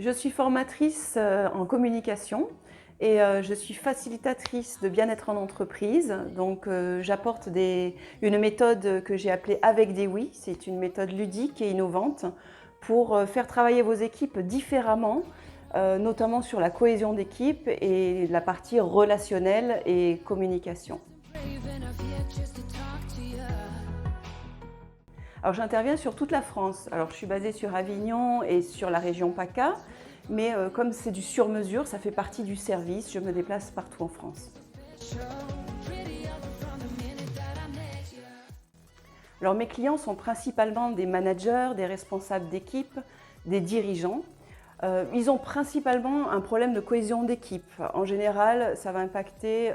Je suis formatrice en communication et je suis facilitatrice de bien-être en entreprise. Donc j'apporte une méthode que j'ai appelée Avec des oui. C'est une méthode ludique et innovante pour faire travailler vos équipes différemment, notamment sur la cohésion d'équipe et la partie relationnelle et communication. Alors j'interviens sur toute la France. Alors je suis basée sur Avignon et sur la région PACA, mais comme c'est du sur-mesure, ça fait partie du service, je me déplace partout en France. Alors mes clients sont principalement des managers, des responsables d'équipe, des dirigeants. Ils ont principalement un problème de cohésion d'équipe. En général, ça va impacter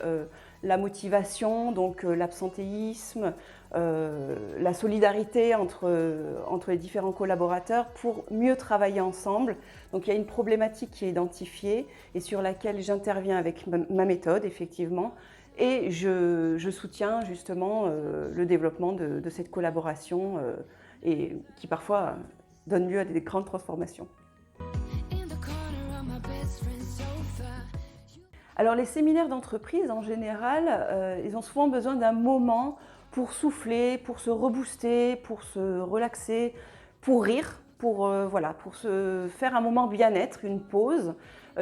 la motivation, donc l'absentéisme, la solidarité entre les différents collaborateurs pour mieux travailler ensemble. Donc il y a une problématique qui est identifiée et sur laquelle j'interviens avec ma méthode, effectivement, et je soutiens justement le développement de cette collaboration et qui parfois donne lieu à des grandes transformations. Alors les séminaires d'entreprise, en général, ils ont souvent besoin d'un moment pour souffler, pour se rebooster, pour se relaxer, pour rire, pour se faire un moment bien-être, une pause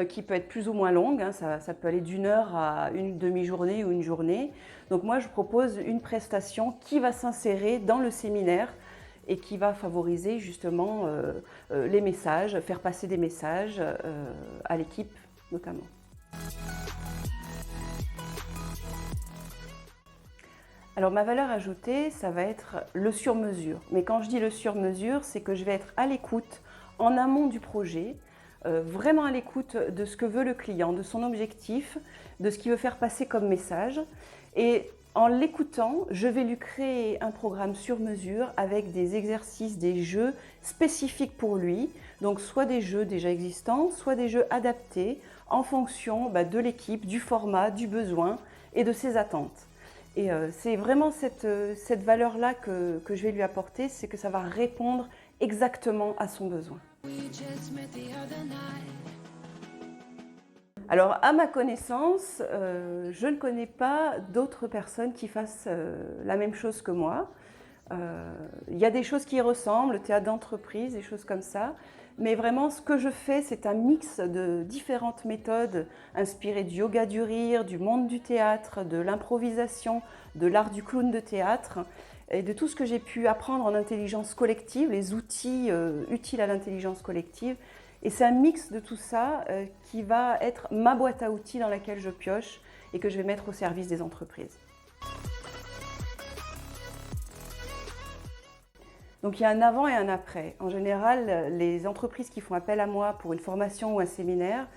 qui peut être plus ou moins longue, hein, ça peut aller d'1 heure à une demi-journée ou une journée. Donc moi je propose une prestation qui va s'insérer dans le séminaire et qui va favoriser justement les messages, faire passer des messages à l'équipe notamment. Alors ma valeur ajoutée, ça va être le sur-mesure. Mais quand je dis le sur-mesure, c'est que je vais être à l'écoute en amont du projet, vraiment à l'écoute de ce que veut le client, de son objectif, de ce qu'il veut faire passer comme message. Et en l'écoutant, je vais lui créer un programme sur mesure avec des exercices, des jeux spécifiques pour lui. Donc soit des jeux déjà existants, soit des jeux adaptés en fonction de l'équipe, du format, du besoin et de ses attentes. Et c'est vraiment cette valeur-là que je vais lui apporter, c'est que ça va répondre exactement à son besoin. Alors, à ma connaissance, je ne connais pas d'autres personnes qui fassent la même chose que moi. Il y a des choses qui ressemblent, le théâtre d'entreprise, des choses comme ça. Mais vraiment, ce que je fais, c'est un mix de différentes méthodes inspirées du yoga du rire, du monde du théâtre, de l'improvisation, de l'art du clown de théâtre et de tout ce que j'ai pu apprendre en intelligence collective, les outils utiles à l'intelligence collective. Et c'est un mix de tout ça qui va être ma boîte à outils dans laquelle je pioche et que je vais mettre au service des entreprises. Donc il y a un avant et un après. En général, les entreprises qui font appel à moi pour une formation ou un séminaire,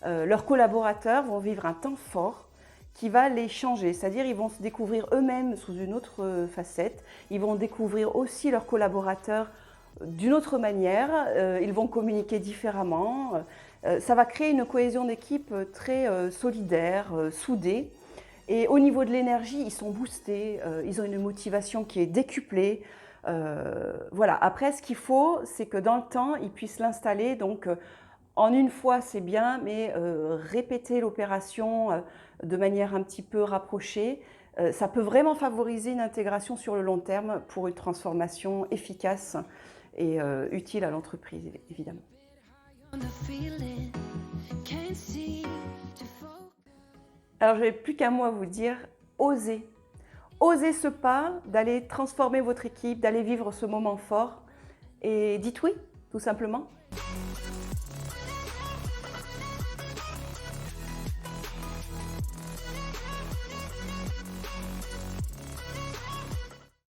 leurs collaborateurs vont vivre un temps fort qui va les changer. C'est-à-dire ils vont se découvrir eux-mêmes sous une autre facette. Ils vont découvrir aussi leurs collaborateurs d'une autre manière. Ils vont communiquer différemment. Ça va créer une cohésion d'équipe très solidaire, soudée. Et au niveau de l'énergie, ils sont boostés. Ils ont une motivation qui est décuplée. Voilà. Après, ce qu'il faut, c'est que dans le temps, ils puissent l'installer. Donc, en une fois, c'est bien, mais répéter l'opération de manière un petit peu rapprochée, ça peut vraiment favoriser une intégration sur le long terme pour une transformation efficace et utile à l'entreprise, évidemment. Alors, je n'ai plus qu'un mot à vous dire, osez. Osez ce pas d'aller transformer votre équipe, d'aller vivre ce moment fort et dites oui, tout simplement.